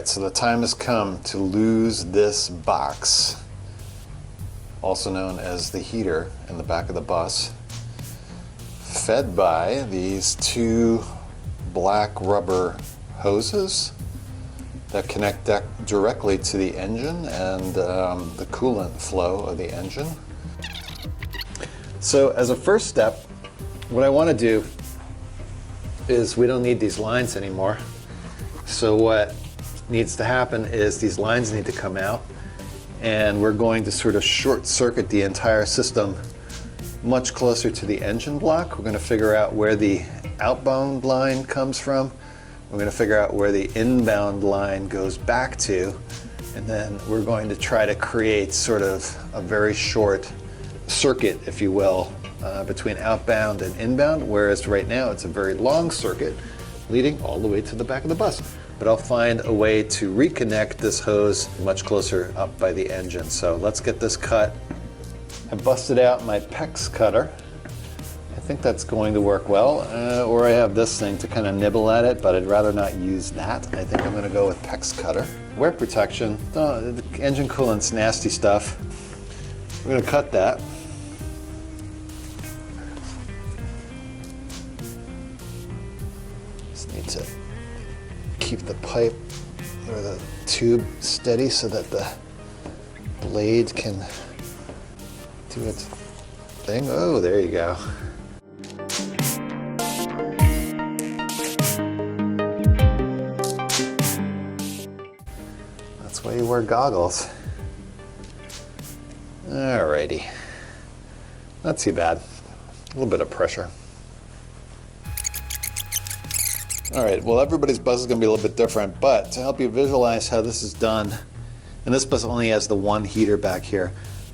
Alright, so the time has come to lose this box, also known as the heater in the back of the bus, fed by these two black rubber hoses that connect directly to the engine and the coolant flow of the engine. So as a first step, what I want to do is we don't need these lines anymore. So what needs to happen is these lines need to come out, and we're going to sort of short circuit the entire system much closer to the engine block. We're going to figure out where the outbound line comes from. We're going to figure out where the inbound line goes back to, and then we're going to try to create sort of a very short circuit, if you will, between outbound and inbound, whereas right now it's a very long circuit leading all the way to the back of the bus. But I'll find a way to reconnect this hose much closer up by the engine. So let's get this cut. I busted out my PEX cutter. I think that's going to work well, or I have this thing to kind of nibble at it, but I'd rather not use that. I think I'm going to go with PEX cutter. Wear protection. Oh, the engine coolant's nasty stuff. We're going to cut that. Just need to keep the pipe or the tube steady so that the blade can do its thing. Oh, there you go. That's why you wear goggles. Alrighty. Not too bad. A little bit of pressure. Alright, well, everybody's bus is going to be a little bit different, but to help you visualize how this is done, and this bus only has the one heater back here,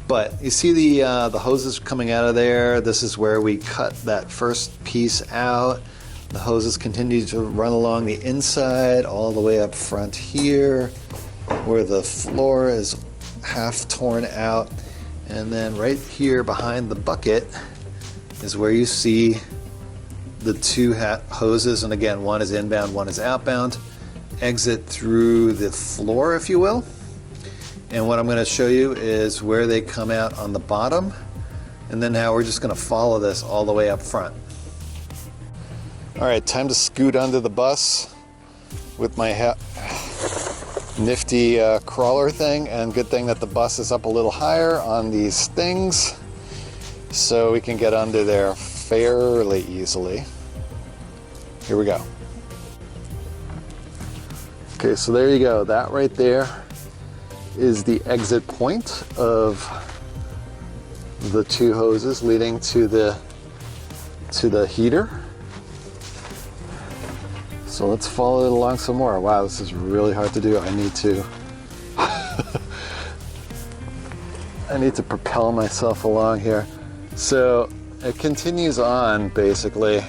but you see the hoses coming out of there. This is where we cut that first piece out. The hoses continue to run along the inside all the way up front here, where the floor is half torn out, and then right here behind the bucket is where you see the two hoses, and again, one is inbound, one is outbound, exit through the floor, if you will. And what I'm going to show you is where they come out on the bottom, and then how we're just going to follow this all the way up front. Alright, time to scoot under the bus with my nifty crawler thing, and good thing that the bus is up a little higher on these things so we can get under there fairly easily. Here we go. Okay, so there you go. That right there is the exit point of the two hoses leading to the heater. So let's follow it along some more. Wow, this is really hard to do. I need to I need to propel myself along here. So it continues on, basically.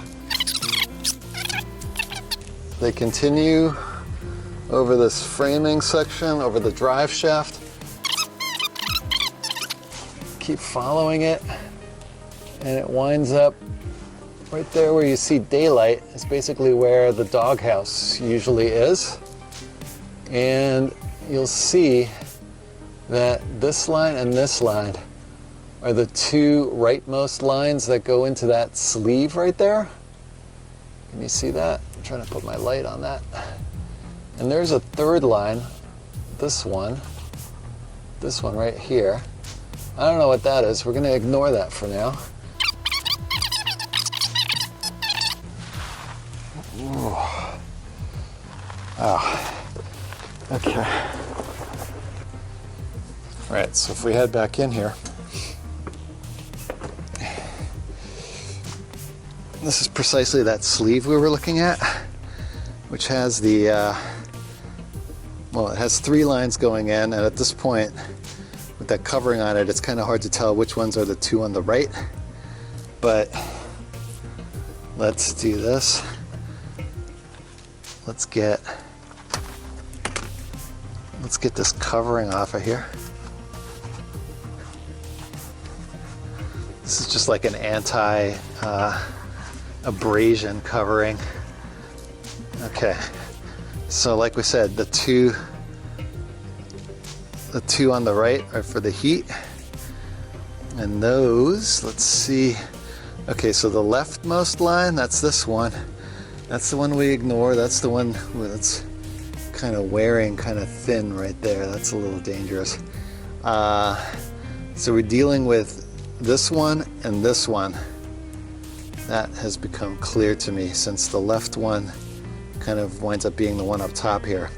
They continue over this framing section, over the drive shaft. Keep following it, and it winds up right there where you see daylight. Is basically where the doghouse usually is. And you'll see that this line and this line are the two rightmost lines that go into that sleeve right there. Can you see that? I'm trying to put my light on that. And there's a third line, this one right here. I don't know what that is. We're going to ignore that for now. Ooh. Oh. Okay. All right, so if we head back in here, this is precisely that sleeve we were looking at, which has the, well, it has three lines going in, and at this point, with that covering on it, it's kind of hard to tell which ones are the two on the right. But let's do this. Let's get this covering off of here. This is just like an anti-abrasion covering. Okay, so like we said, the two The two on the right are for the heat. And those, let's see. Okay, so the leftmost line, that's this one. That's the one we ignore. That's the one that's kind of wearing, kind of thin right there. That's a little dangerous. So we're dealing with this one and this one. That has become clear to me since the left one kind of winds up being the one up top here.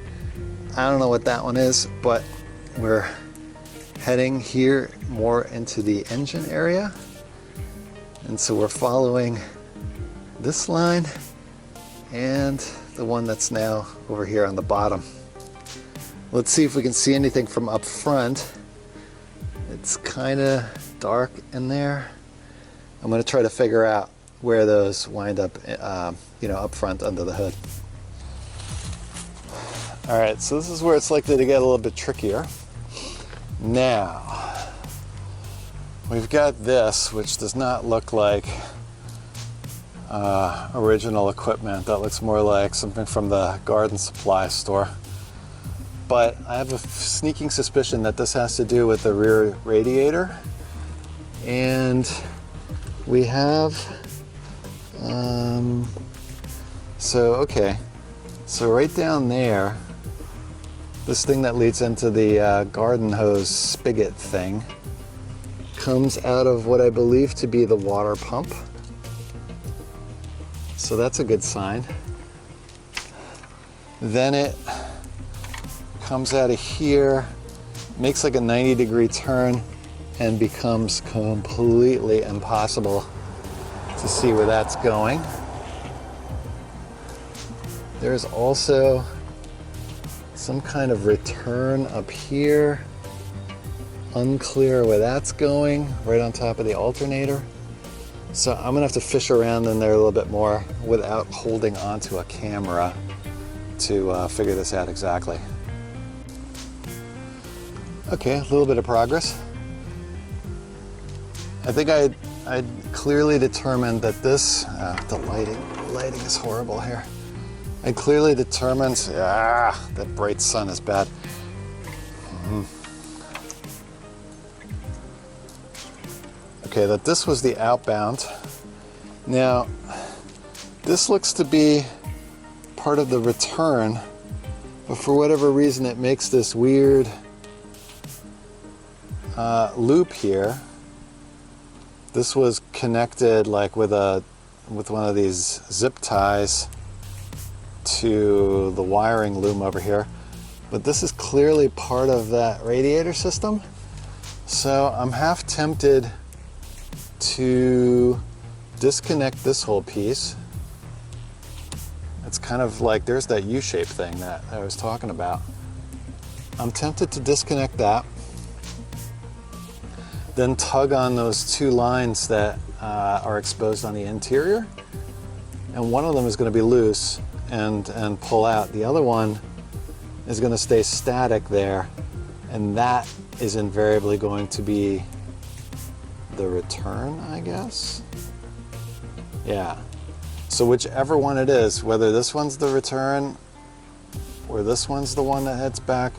I don't know what that one is, but we're heading here more into the engine area. And so we're following this line and the one that's now over here on the bottom. Let's see if we can see anything from up front. It's kind of dark in there. I'm going to try to figure out where those wind up, up front under the hood. All right, so this is where it's likely to get a little bit trickier. Now, we've got this, which does not look like original equipment. That looks more like something from the garden supply store. But I have a sneaking suspicion that this has to do with the rear radiator. And we have, so right down there, this thing that leads into the garden hose spigot thing comes out of what I believe to be the water pump. So that's a good sign. Then it comes out of here, makes like a 90-degree turn, and becomes completely impossible to see where that's going. There's also some kind of return up here. Unclear where that's going, right on top of the alternator. So I'm gonna have to fish around in there a little bit more without holding onto a camera to figure this out exactly. Okay, a little bit of progress. I think I clearly determined that this, the lighting is horrible here. I clearly determined, that bright sun is bad. Okay, that this was the outbound. Now, this looks to be part of the return, but for whatever reason it makes this weird loop here. This was connected like with one of these zip ties to the wiring loom over here, but this is clearly part of that radiator system. So I'm half tempted to disconnect this whole piece. It's kind of like there's that U-shaped thing that I was talking about. I'm tempted to disconnect that, then tug on those two lines that are exposed on the interior, and one of them is going to be loose and pull out. The other one is going to stay static there, and that is invariably going to be the return, I guess. Yeah. So whichever one it is, whether this one's the return or this one's the one that heads back,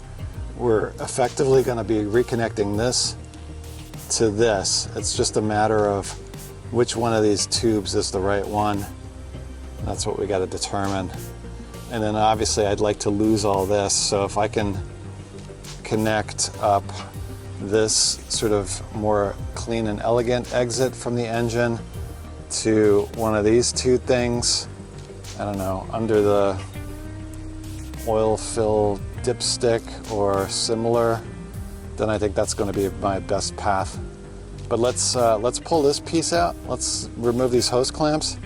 we're effectively going to be reconnecting this to this. It's just a matter of which one of these tubes is the right one. That's what we got to determine. And then obviously I'd like to lose all this, so if I can connect up this sort of more clean and elegant exit from the engine to one of these two things, I don't know, under the oil fill dipstick or similar, then I think that's going to be my best path. But let's pull this piece out. Let's remove these hose clamps,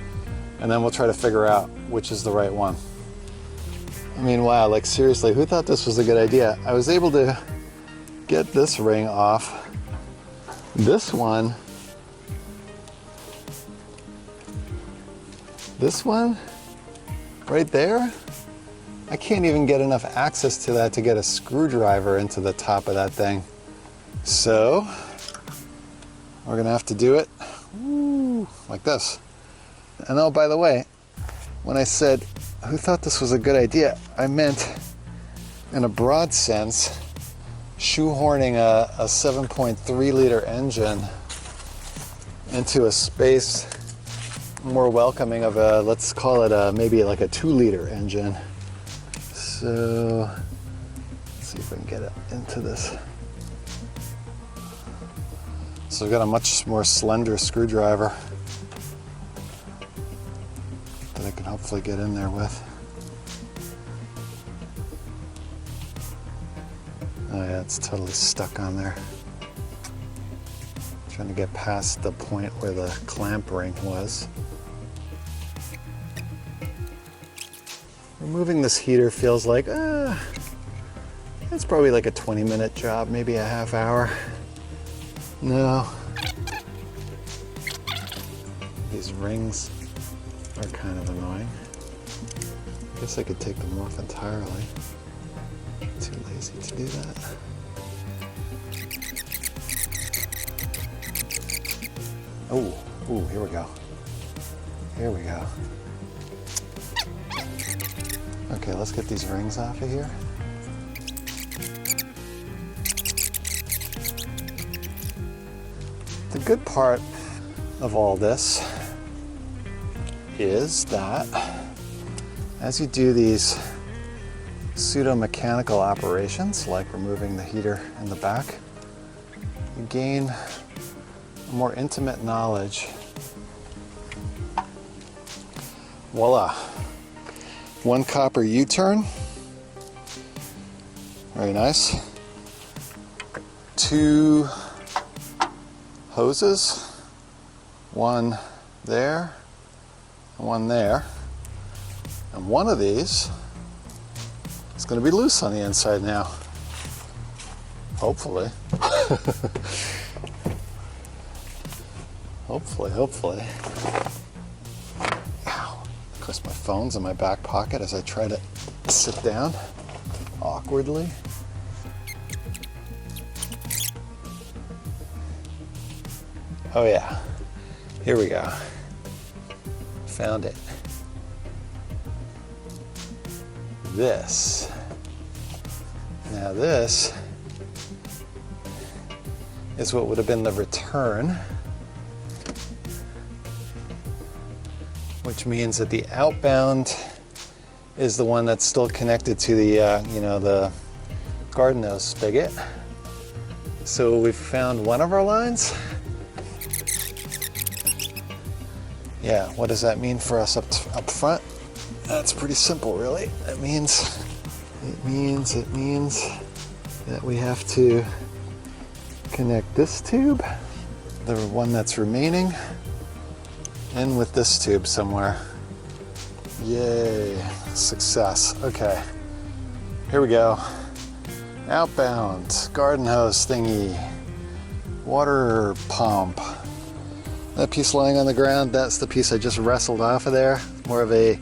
and then we'll try to figure out which is the right one. I mean, wow, like seriously, who thought this was a good idea? I was able to get this ring off. This one right there, I can't even get enough access to that to get a screwdriver into the top of that thing. So we're gonna have to do it like this. And oh, by the way, when I said, who thought this was a good idea, I meant in a broad sense, shoehorning a 7.3 liter engine into a space more welcoming of a, let's call it maybe like a 2 liter engine. So let's see if we can get it into this. So I've got a much more slender screwdriver that I can hopefully get in there with. Oh yeah, it's totally stuck on there. Trying to get past the point where the clamp ring was. Removing this heater feels like, it's probably like a 20-minute job, maybe a half hour. No. These rings are kind of annoying. I guess I could take them off entirely. Too lazy to do that. Oh, ooh, here we go. Here we go. Okay, let's get these rings off of here. The good part of all this is that as you do these pseudo-mechanical operations, like removing the heater in the back, you gain a more intimate knowledge. Voila. 1 copper U-turn. Very nice. 2 hoses. 1 there, and 1 there. And one of these is going to be loose on the inside now. Hopefully. Hopefully. Ow. Of course, my phone's in my back pocket as I try to sit down awkwardly. Oh yeah, here we go. Found it. This. Now this is what would have been the return, which means that the outbound is the one that's still connected to the, the garden hose spigot. So we've found one of our lines. Yeah, what does that mean for us up front? That's pretty simple, really. It means that we have to connect this tube, the one that's remaining, in with this tube somewhere. Yay, success. Okay, here we go. Outbound, garden hose thingy, water pump. That piece lying on the ground, that's the piece I just wrestled off of there. More of a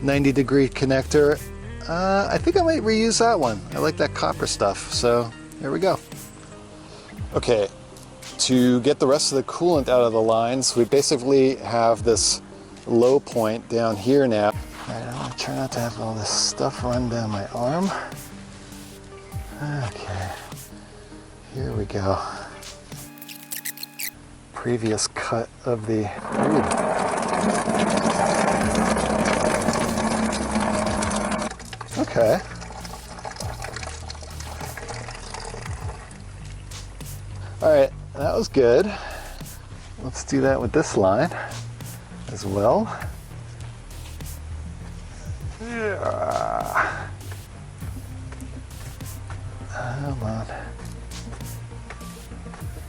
90-degree connector. I think I might reuse that one. I like that copper stuff, so here we go. Okay, to get the rest of the coolant out of the lines, we basically have this low point down here now. All right, I'm gonna try not to have all this stuff run down my arm. Okay, here we go. Previous cut of the, okay. All right, that was good. Let's do that with this line as well. Yeah. Come on.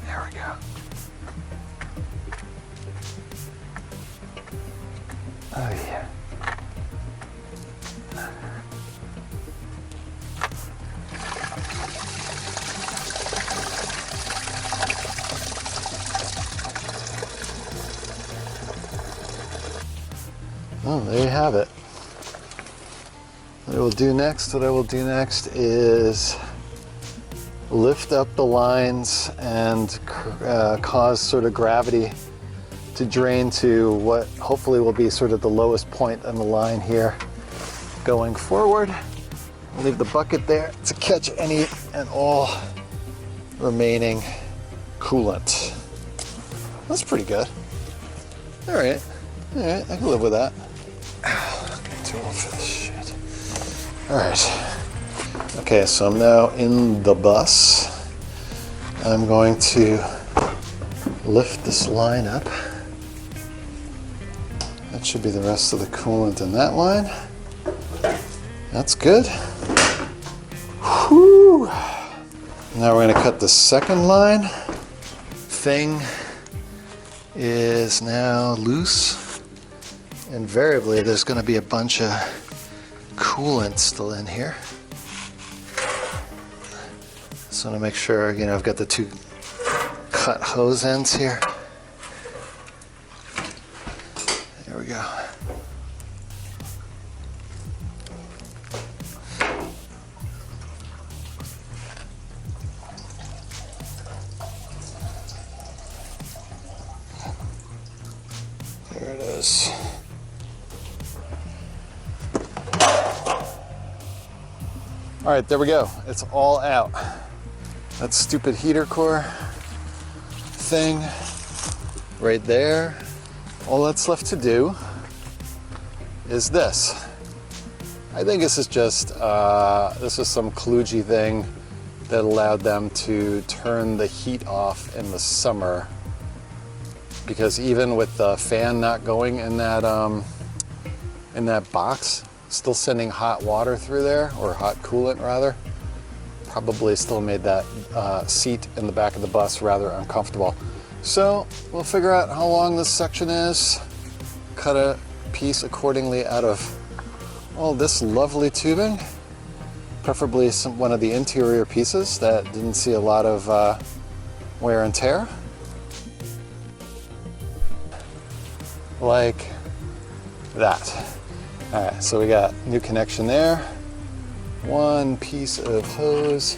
There we go. Oh yeah. Oh, there you have it. What I will do next is lift up the lines and cause sort of gravity to drain to what hopefully will be sort of the lowest point on the line here going forward. I'll leave the bucket there to catch any and all remaining coolant. That's pretty good. All right, I can live with that. I'm getting too old for this shit. All right. Okay, so I'm now in the bus. I'm going to lift this line up. That should be the rest of the coolant in that line. That's good. Whew. Now we're going to cut the second line. Thing is now loose. Invariably, there's going to be a bunch of coolant still in here. Just want to make sure, I've got the two cut hose ends here. There we go. There it is. All right, there we go. It's all out. That stupid heater core thing right there. All that's left to do is this. I think this is just, this is some kludgy thing that allowed them to turn the heat off in the summer. Because even with the fan not going in that box, still sending hot water through there, or hot coolant rather, probably still made that seat in the back of the bus rather uncomfortable. So we'll figure out how long this section is, cut a piece accordingly out of all this lovely tubing, preferably one of the interior pieces that didn't see a lot of wear and tear. Like that. All right, so we got new connection there. One piece of hose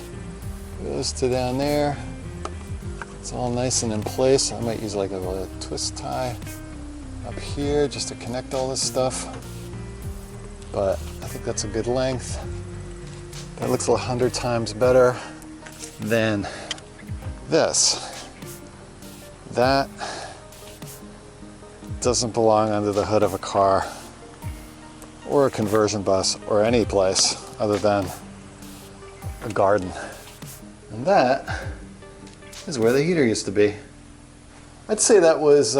goes to down there. It's all nice and in place. I might use like a twist tie up here just to connect all this stuff. But I think that's a good length. That looks 100 times better than this. That doesn't belong under the hood of a car or a conversion bus or any place other than a garden. And that is where the heater used to be. I'd say that was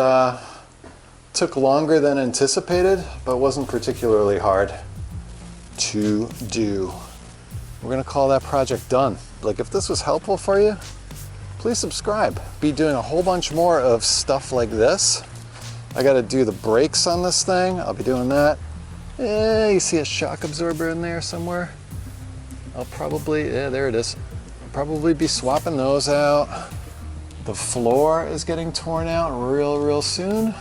took longer than anticipated, but wasn't particularly hard to do. We're gonna call that project done. Like, if this was helpful for you, please subscribe. Be doing a whole bunch more of stuff like this. I gotta do the brakes on this thing. I'll be doing that. You see a shock absorber in there somewhere? I'll probably, there it is. I'll probably be swapping those out. The floor is getting torn out real soon.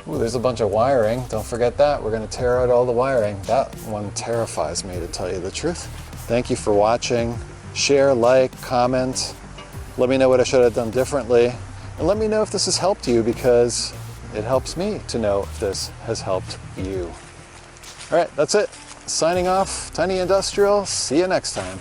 Ooh, there's a bunch of wiring. Don't forget that. We're gonna tear out all the wiring. That one terrifies me, to tell you the truth. Thank you for watching. Share, like, comment. Let me know what I should have done differently. And let me know if this has helped you, because it helps me to know if this has helped you. All right, that's it. Signing off, Tiny Industrial. See you next time.